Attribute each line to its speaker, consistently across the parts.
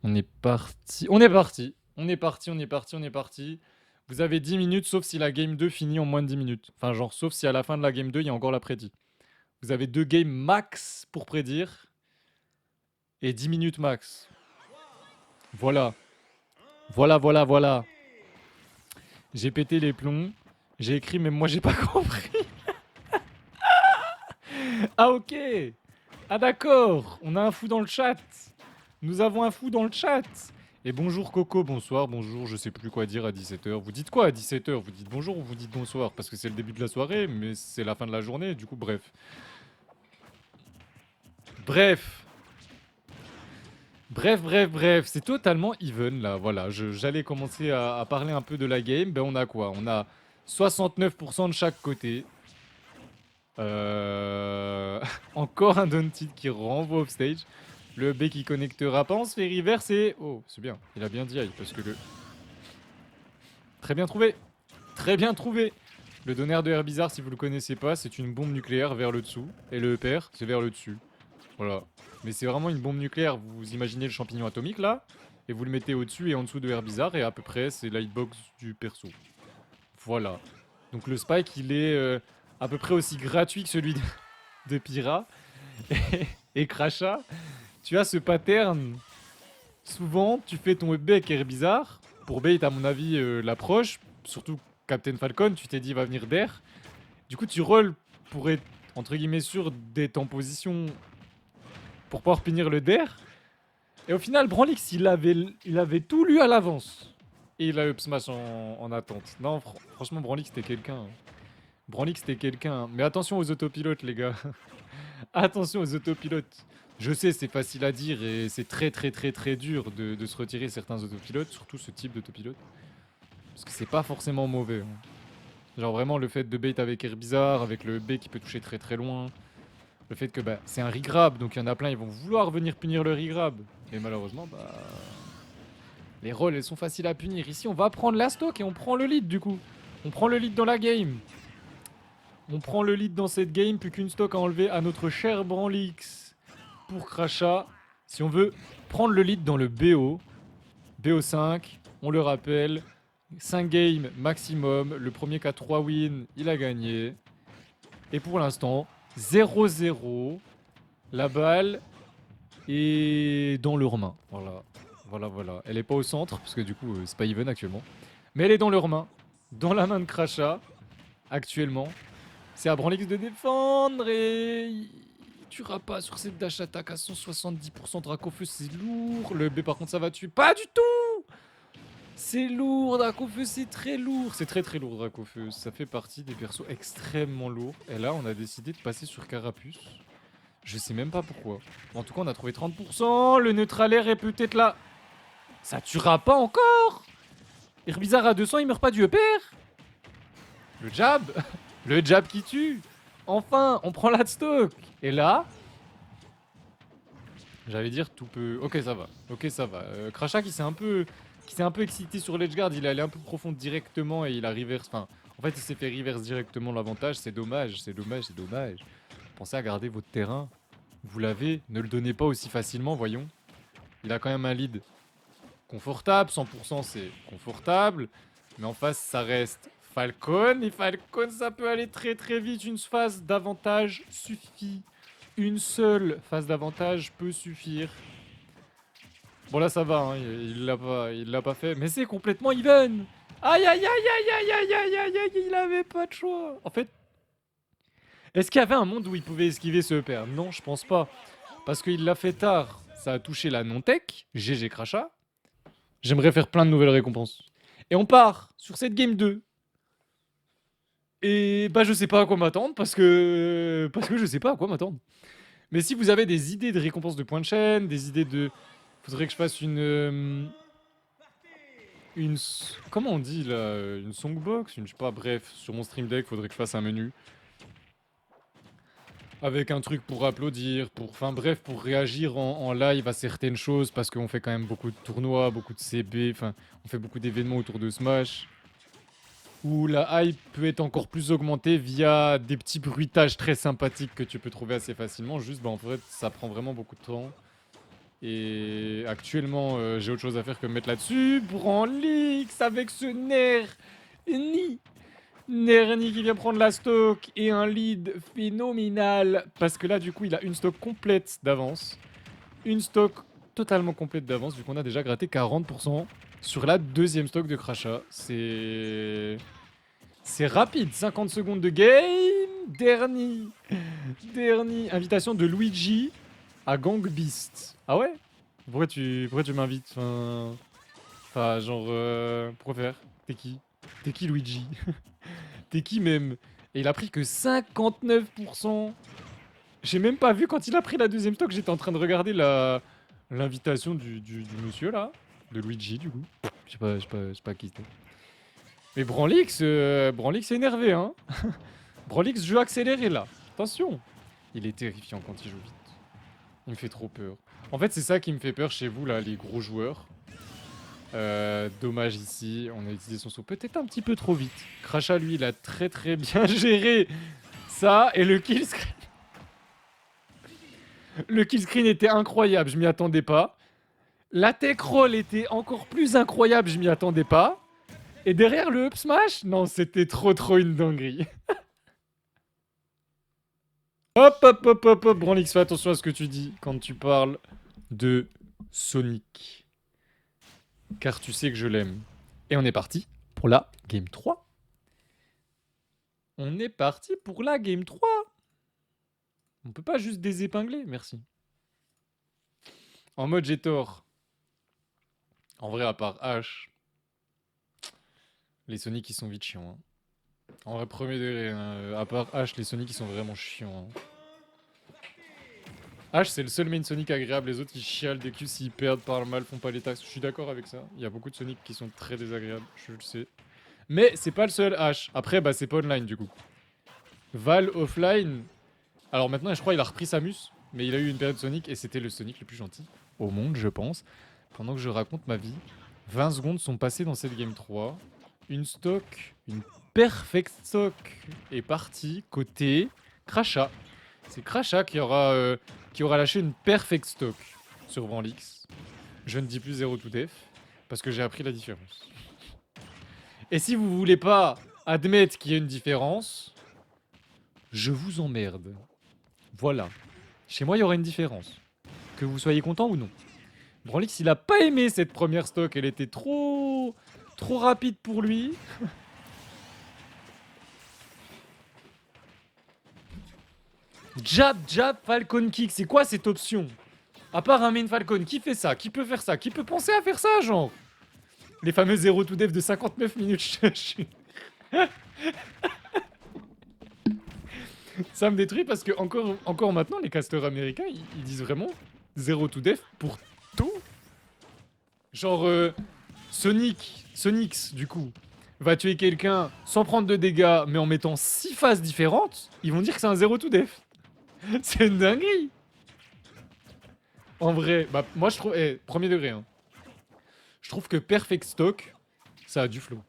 Speaker 1: On est parti. On est parti. On est parti, on est parti, on est parti. Vous avez 10 minutes, sauf si la game 2 finit en moins de 10 minutes. Enfin, genre, sauf si à la fin de la game 2, il y a encore la prédit. Vous avez 2 games max pour prédire. Et 10 minutes max. Voilà. Voilà, voilà, voilà. J'ai pété les plombs. J'ai écrit, mais moi, j'ai pas compris. Ah, ok. Ah, d'accord. On a un fou dans le chat. Nous avons un fou dans le chat. Et bonjour Coco, bonsoir, bonjour, je sais plus quoi dire à 17h. Vous dites quoi à 17h? Vous dites bonjour ou vous dites bonsoir? Parce que c'est le début de la soirée, mais c'est la fin de la journée, du coup bref. Bref. Bref, bref, bref, c'est totalement even là, voilà. J'allais commencer à parler un peu de la game, ben on a quoi? On a 69% de chaque côté. Encore un Daunted qui renvoie off stage. Le B qui connectera pas, on se fait reverse et... Oh, c'est bien, il a bien dit aïe, parce que le... Très bien trouvé. Très bien trouvé. Le donner de Herbizarre, si vous le connaissez pas, c'est une bombe nucléaire vers le dessous. Et le EPR, c'est vers le dessus. Voilà. Mais c'est vraiment une bombe nucléaire. Vous imaginez le champignon atomique là, et vous le mettez au-dessus et en dessous de Herbizarre, et à peu près c'est l'hitbox du perso. Voilà. Donc le spike, il est à peu près aussi gratuit que celui de Pyra. Et Crachat, tu as ce pattern. Souvent, tu fais ton B avec Herbizarre. Pour bait, à mon avis, l'approche. Surtout Captain Falcon, tu t'es dit il va venir d'air. Du coup, tu rolls pour être, entre guillemets, sûr d'être en position pour pouvoir punir le der. Et au final, Branlix, il avait tout lu à l'avance. Et il a up smash en attente. Non, franchement, Branlix, c'était quelqu'un. Hein. Branlix, c'était quelqu'un. Hein. Mais attention aux autopilotes, les gars. Attention aux autopilotes. Je sais, c'est facile à dire et c'est très très très très dur de se retirer certains autopilotes, surtout ce type d'autopilote. Parce que c'est pas forcément mauvais. Hein. Genre vraiment le fait de bait avec Herbizarre, avec le B qui peut toucher très très loin. Le fait que bah, c'est un regrab, donc il y en a plein, ils vont vouloir venir punir le regrab. Et malheureusement, bah... Les rolls, elles sont faciles à punir. Ici, on va prendre la stock et on prend le lead du coup. On prend le lead dans la game. On prend le lead dans cette game, plus qu'une stock à enlever à notre cher Branlix pour Crachat. Si on veut prendre le lead dans le BO, BO5, on le rappelle, 5 games maximum. Le premier qui a 3 wins, il a gagné. Et pour l'instant, 0-0. La balle est dans leurs mains. Voilà. Voilà, voilà. Elle est pas au centre, parce que du coup, c'est pas even actuellement. Mais elle est dans leurs mains. Dans la main de Crachat, actuellement. C'est à Branlix de défendre et... Il tuera pas sur cette dash attack à 170% Dracofeu, c'est lourd. Le B par contre ça va tuer. Pas du tout. C'est lourd, Dracofeu, c'est très lourd. C'est très très lourd, Dracofeu. Ça fait partie des persos extrêmement lourds. Et là, on a décidé de passer sur Carapuce. Je sais même pas pourquoi. En tout cas, on a trouvé 30%. Le neutralaire est peut-être là. Ça tuera pas encore. Herbizarre à 200, il meurt pas du EPR. Le jab. Le jab qui tue. Enfin, on prend la stock. Et là... J'allais dire tout peut... Ok, ça va. Ok, ça va. Crachat qui s'est un peu... Qui s'est un peu excité sur l'edgeguard, il est allé un peu profond directement et il a reverse... Enfin, en fait, il s'est fait reverse directement l'avantage. C'est dommage, c'est dommage, c'est dommage. Pensez à garder votre terrain. Vous l'avez, ne le donnez pas aussi facilement, voyons. Il a quand même un lead confortable, 100% c'est confortable. Mais en face, ça reste Falcon. Et Falcon, ça peut aller très très vite. Une phase d'avantage suffit. Une seule phase d'avantage peut suffire. Bon là ça va, hein, il l'a pas fait. Mais c'est complètement even. Aïe aïe aïe aïe aïe aïe aïe aïe aïe, il avait pas de choix. En fait, est-ce qu'il y avait un monde où il pouvait esquiver ce EPR? Non, je pense pas. Parce qu'il l'a fait tard. Ça a touché la non-tech. GG Crachat. J'aimerais faire plein de nouvelles récompenses. Et on part sur cette game 2. Et bah je sais pas à quoi m'attendre parce que je sais pas à quoi m'attendre. Mais si vous avez des idées de récompenses de points de chaîne, des idées de... Faudrait que je fasse une... Comment on dit là? Une songbox? Je sais pas, bref. Sur mon stream deck, faudrait que je fasse un menu. Avec un truc pour applaudir, pour... Enfin bref, pour réagir en live à certaines choses. Parce qu'on fait quand même beaucoup de tournois, beaucoup de CB. Enfin, on fait beaucoup d'événements autour de Smash. Où la hype peut être encore plus augmentée via des petits bruitages très sympathiques que tu peux trouver assez facilement. Juste, bah en fait, ça prend vraiment beaucoup de temps. Et actuellement, j'ai autre chose à faire que me mettre là-dessus. Branlix avec ce nerf ni Nerni qui vient prendre la stock et un lead phénoménal. Parce que là, du coup, il a une stock complète d'avance. Une stock totalement complète d'avance, vu qu'on a déjà gratté 40% sur la deuxième stock de Crachat. C'est rapide, 50 secondes de game. Dernier. Invitation de Luigi à Gang Beast. Ah ouais? Pourquoi tu m'invites? Enfin, genre, pourquoi faire? T'es qui? T'es qui Luigi? T'es qui même? Et il a pris que 59%. J'ai même pas vu quand il a pris la deuxième stock, j'étais en train de regarder l'invitation du monsieur là. De Luigi du coup. Je sais pas qui c'était. Mais Branlix est énervé hein. Branlix jeu accéléré là. Attention. Il est terrifiant quand il joue vite. Il me fait trop peur. En fait c'est ça qui me fait peur chez vous là, les gros joueurs. Dommage ici, on a utilisé son saut peut-être un petit peu trop vite. Crachat lui il a très bien géré ça et le killscreen. Le killscreen était incroyable, je m'y attendais pas. La tech roll était encore plus incroyable, je m'y attendais pas. Et derrière le up smash, non, c'était trop une dinguerie. Hop, Branlix, fais attention à ce que tu dis quand tu parles de Sonic. Car tu sais que je l'aime. Et on est parti pour la game 3. On est parti pour la game 3. On peut pas juste désépingler, merci. En mode j'ai tort. En vrai, à part H, les Sonic ils sont vite chiants. Hein. En vrai, premier degré, hein. À part H, les Sonic ils sont vraiment chiants. Hein. H, c'est le seul main Sonic agréable, les autres ils chialent des culs s'ils perdent, parlent mal, font pas les taxes. Je suis d'accord avec ça. Il y a beaucoup de Sonic qui sont très désagréables, je le sais. Mais c'est pas le seul H. Après, bah c'est pas online du coup. Val offline. Alors maintenant, je crois il a repris Samus, mais il a eu une période Sonic et c'était le Sonic le plus gentil au monde, je pense. Pendant que je raconte ma vie, 20 secondes sont passées dans cette game 3. Une perfect stock est partie côté Crachat. C'est Crachat qui aura lâché une perfect stock sur Branlix. Je ne dis plus 0 to def parce que j'ai appris la différence. Et si vous voulez pas admettre qu'il y a une différence, je vous emmerde. Voilà. Chez moi, il y aura une différence. Que vous soyez content ou non. Branlix, il a pas aimé cette première stock. Elle était trop rapide pour lui. Jab, Falcon Kick. C'est quoi cette option? À part un main Falcon, qui fait ça? Qui peut faire ça? Qui peut penser à faire ça, genre? Les fameux 0 to dev de 59 minutes. Ça me détruit parce que encore maintenant, les casteurs américains, ils disent vraiment 0 to dev pour tout. Genre, Sonics, du coup, va tuer quelqu'un sans prendre de dégâts, mais en mettant 6 phases différentes, ils vont dire que c'est un 0 to def. C'est une dinguerie. En vrai, bah moi je trouve, premier degré, hein. Je trouve que Perfect Stock, ça a du flow.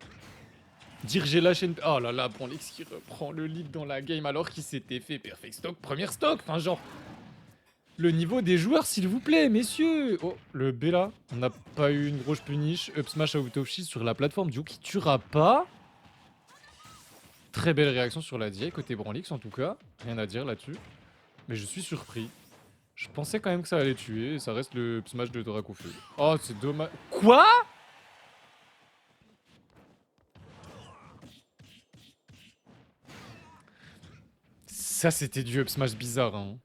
Speaker 1: Dire j'ai lâché une... Oh là là, Branlix qui reprend le lead dans la game alors qu'il s'était fait Perfect Stock, première stock. Enfin genre, le niveau des joueurs s'il vous plaît, messieurs. Oh, le B là, on n'a pas eu une grosse punish. Up smash out of shield sur la plateforme du coup qui tuera pas. Très belle réaction sur la DI côté Branlix en tout cas. Rien à dire là-dessus. Mais je suis surpris. Je pensais quand même que ça allait tuer. Et ça reste le up smash de Dracofeu. Oh, c'est dommage. Quoi? Ça, c'était du up smash bizarre, hein.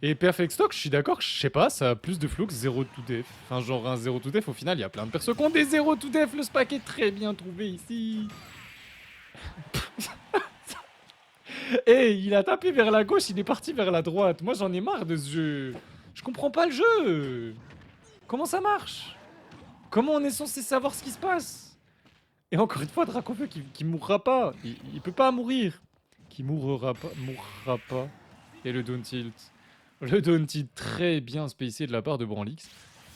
Speaker 1: Et Perfect Stock, je suis d'accord, je sais pas, ça a plus de flow que 0 to def. Enfin, genre un 0 to def, au final, il y a plein de persos qui ont des 0 to def. Le spack est très bien trouvé ici. Eh, il a tapé vers la gauche, il est parti vers la droite. Moi, j'en ai marre de ce jeu. Je comprends pas le jeu. Comment ça marche? Comment on est censé savoir ce qui se passe? Et encore une fois, Dracofeu qui mourra pas. Il peut pas mourir. Qui mourra pas. Et le down tilt. Le down tilt très bien spacé de la part de Branlix.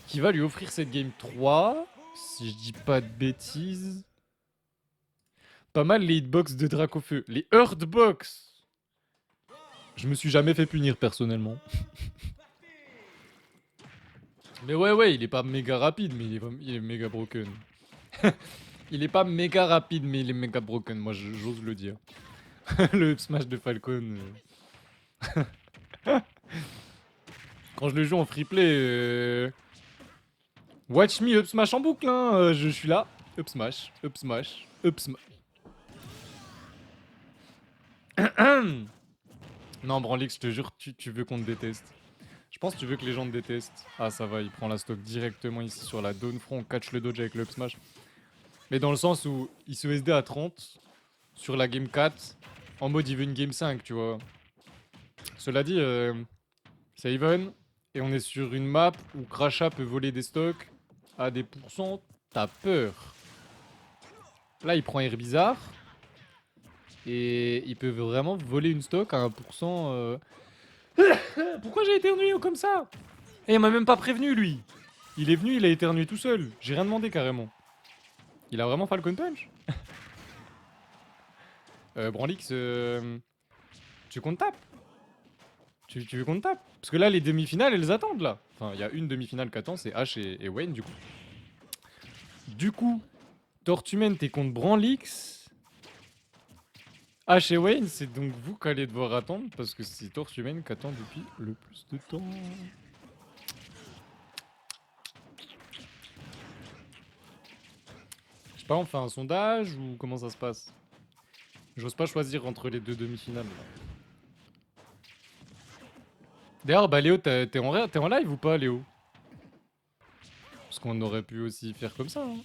Speaker 1: Qui va lui offrir cette game 3. Si je dis pas de bêtises. Pas mal les hitbox de Dracofeu. Les hurtbox. Je me suis jamais fait punir personnellement. Mais ouais, il est pas méga rapide, mais il est méga broken. Il est pas méga rapide, mais il est méga broken, moi j'ose le dire. Le up smash de Falcon. Quand je le joue en free play, watch me up smash en boucle, hein. Je suis là. Up smash, up smash, up smash. Non, Branlix, je te jure, tu veux qu'on te déteste. Je pense que tu veux que les gens te détestent. Ah, ça va, il prend la stock directement ici sur la down front, catch le dodge avec le up smash. Mais dans le sens où il se SD à 30 sur la game 4, en mode il veut une game 5, tu vois. Cela dit, c'est even, et on est sur une map où Crasha peut voler des stocks à des pourcents, t'as peur. Là, il prend air bizarre, et il peut vraiment voler une stock à 1%. Pourquoi j'ai éternué comme ça? Et il m'a même pas prévenu, lui. Il est venu, il a éternué tout seul. J'ai rien demandé carrément. Il a vraiment Falcon Punch. Branlix, tu comptes tape? Tu veux qu'on te tape? Parce que là, les demi-finales, elles attendent là. Enfin, il y a une demi-finale qui attend, c'est H et Wayne du coup. Du coup, Tortumen, t'es contre Branlix. H et Wayne, c'est donc vous qui allez devoir attendre parce que c'est Tortumen qui attend depuis le plus de temps. Je sais pas, on fait un sondage ou comment ça se passe? J'ose pas choisir entre les deux demi-finales. D'ailleurs, bah Léo, t'es en live ou pas, Léo? Parce qu'on aurait pu aussi faire comme ça. Hein.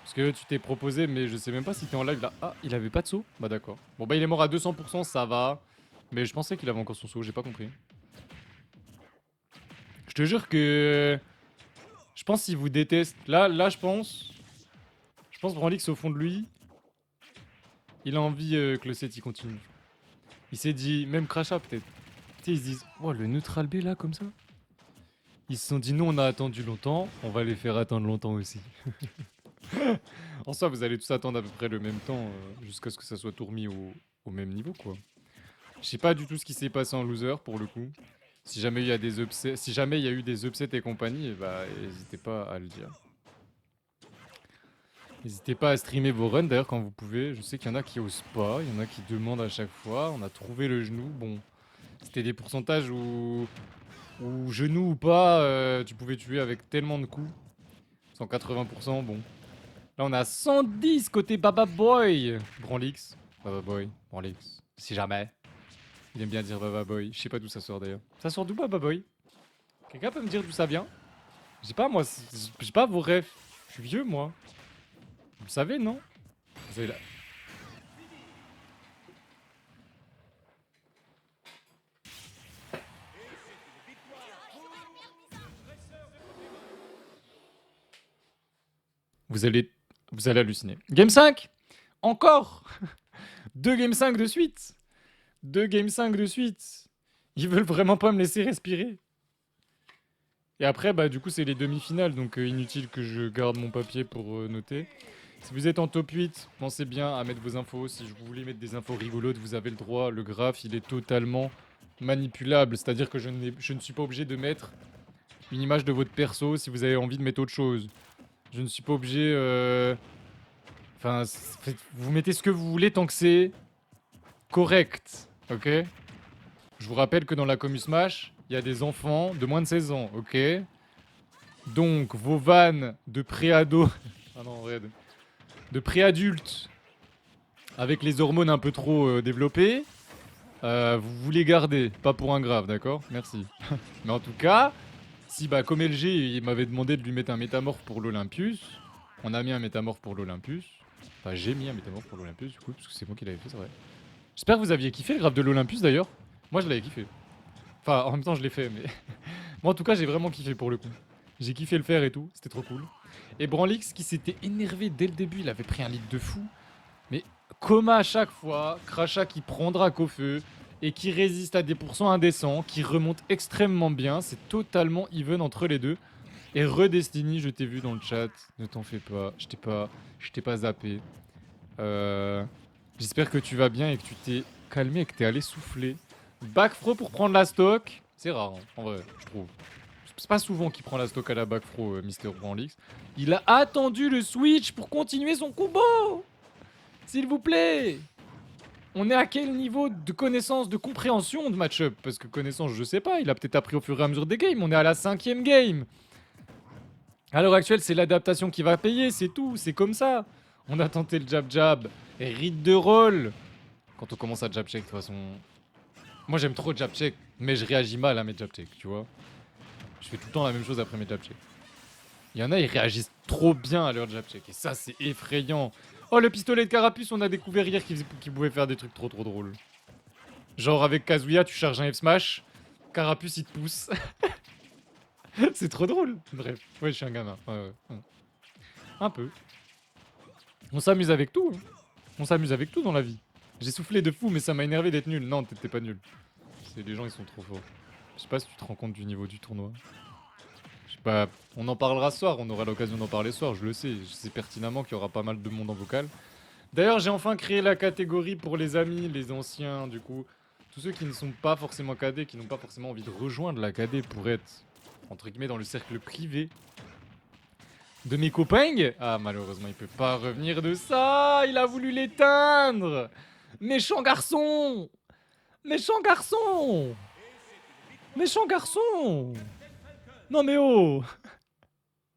Speaker 1: Parce que tu t'es proposé, mais je sais même pas si t'es en live là. Ah, il avait pas de saut? Bah d'accord. Bon bah il est mort à 200%, ça va. Mais je pensais qu'il avait encore son saut, j'ai pas compris. Je te jure que... Je pense qu'il vous déteste. Là je pense... Je pense Branlix au fond de lui, il a envie que le set il continue. Il s'est dit, même Crasha peut-être. Tu sais, ils se disent, oh le neutral B là comme ça. Ils se sont dit, nous on a attendu longtemps, on va les faire attendre longtemps aussi. En soi, vous allez tous attendre à peu près le même temps jusqu'à ce que ça soit tout remis au même niveau, quoi. Je sais pas du tout ce qui s'est passé en loser pour le coup. Si jamais il y a des upsets, si jamais il y a eu des upsets et compagnie, bah n'hésitez pas à le dire. N'hésitez pas à streamer vos runs d'ailleurs quand vous pouvez. Je sais qu'il y en a qui osent pas, il y en a qui demandent à chaque fois. On a trouvé le genou. Bon, c'était des pourcentages où genou ou pas, tu pouvais tuer avec tellement de coups. 180%, bon. Là, on a 110 côté Baba Boy. Branlix. Baba Boy. Branlix. Si jamais. Il aime bien dire Baba Boy. Je sais pas d'où ça sort d'ailleurs. Ça sort d'où Baba Boy? Quelqu'un peut me dire d'où ça vient? J'ai pas moi. J'ai pas vos rêves. Je suis vieux moi. Vous le savez, non? Vous avez la... Vous allez halluciner. Game 5. Encore. 2 Game 5 de suite. 2 Game 5 de suite. Ils veulent vraiment pas me laisser respirer. Et après, bah du coup, c'est les demi-finales, donc inutile que je garde mon papier pour noter. Si vous êtes en top 8, pensez bien à mettre vos infos. Si vous voulez mettre des infos rigolotes, vous avez le droit. Le graphe, il est totalement manipulable. C'est-à-dire que je ne suis pas obligé de mettre une image de votre perso si vous avez envie de mettre autre chose. Je ne suis pas obligé... Enfin, vous mettez ce que vous voulez tant que c'est correct, ok? Je vous rappelle que dans la Commu Smash, il y a des enfants de moins de 16 ans, ok? Donc, vos vannes de pré-ado... ah non, Red. De pré-adulte, avec les hormones un peu trop développées, vous voulez garder. Pas pour un grave, d'accord? Merci. Mais en tout cas, si bah comme LG, il m'avait demandé de lui mettre un métamorphe pour l'Olympus, on a mis un métamorphe pour l'Olympus. Enfin, j'ai mis un métamorphe pour l'Olympus, du coup, parce que c'est moi qui l'avais fait, c'est vrai. J'espère que vous aviez kiffé le graphe de l'Olympus, d'ailleurs. Moi, je l'avais kiffé. Enfin, en même temps, je l'ai fait, mais... Moi, en tout cas, j'ai vraiment kiffé pour le coup. J'ai kiffé le faire et tout, c'était trop cool. Et Branlix, qui s'était énervé dès le début, il avait pris un lead de fou. Mais comme à chaque fois, Crasha qui prendra qu'au feu et qui résiste à des pourcents indécents, qui remonte extrêmement bien, c'est totalement even entre les deux. Et Redestiny, je t'ai vu dans le chat, ne t'en fais pas, je t'ai pas zappé. J'espère que tu vas bien et que tu t'es calmé et que t'es allé souffler. Backfro pour prendre la stock, c'est rare hein, en vrai, je trouve. C'est pas souvent qu'il prend la stock à la back pro, Mister Branlix. Il a attendu le switch pour continuer son combo. S'il vous plaît. On est à quel niveau de connaissance, de compréhension de match-up? Parce que connaissance, je sais pas, il a peut-être appris au fur et à mesure des games. On est à la 5ème game. À l'heure actuelle, c'est l'adaptation qui va payer, c'est tout, c'est comme ça. On a tenté le jab-jab, et rite de roll. Quand on commence à jab-check, de toute façon... Moi, j'aime trop jab-check, mais je réagis mal à mes jab-check, tu vois. Je fais tout le temps la même chose après mes jab-check. Il y en a, ils réagissent trop bien à leur jab-check, et ça, c'est effrayant. Oh, le pistolet de Carapuce, on a découvert hier qu'il pouvait faire des trucs trop drôles. Genre, avec Kazuya, tu charges un F-Smash, Carapuce, il te pousse. C'est trop drôle. Bref, ouais, je suis un gamin. Ouais. Un peu. On s'amuse avec tout. Hein. On s'amuse avec tout dans la vie. J'ai soufflé de fou, mais ça m'a énervé d'être nul. Non, t'étais pas nul. Les gens, ils sont trop forts. Je sais pas si tu te rends compte du niveau du tournoi. Je sais pas. On en parlera ce soir. On aura l'occasion d'en parler ce soir. Je le sais. Je sais pertinemment qu'il y aura pas mal de monde en vocal. D'ailleurs, j'ai enfin créé la catégorie pour les amis, les anciens, du coup. Tous ceux qui ne sont pas forcément cadets, qui n'ont pas forcément envie de rejoindre la cadet pour être, entre guillemets, dans le cercle privé de mes copains. Ah, malheureusement, il peut pas revenir de ça. Il a voulu l'éteindre. Méchant garçon. Méchant garçon. Méchant garçon. Non mais oh.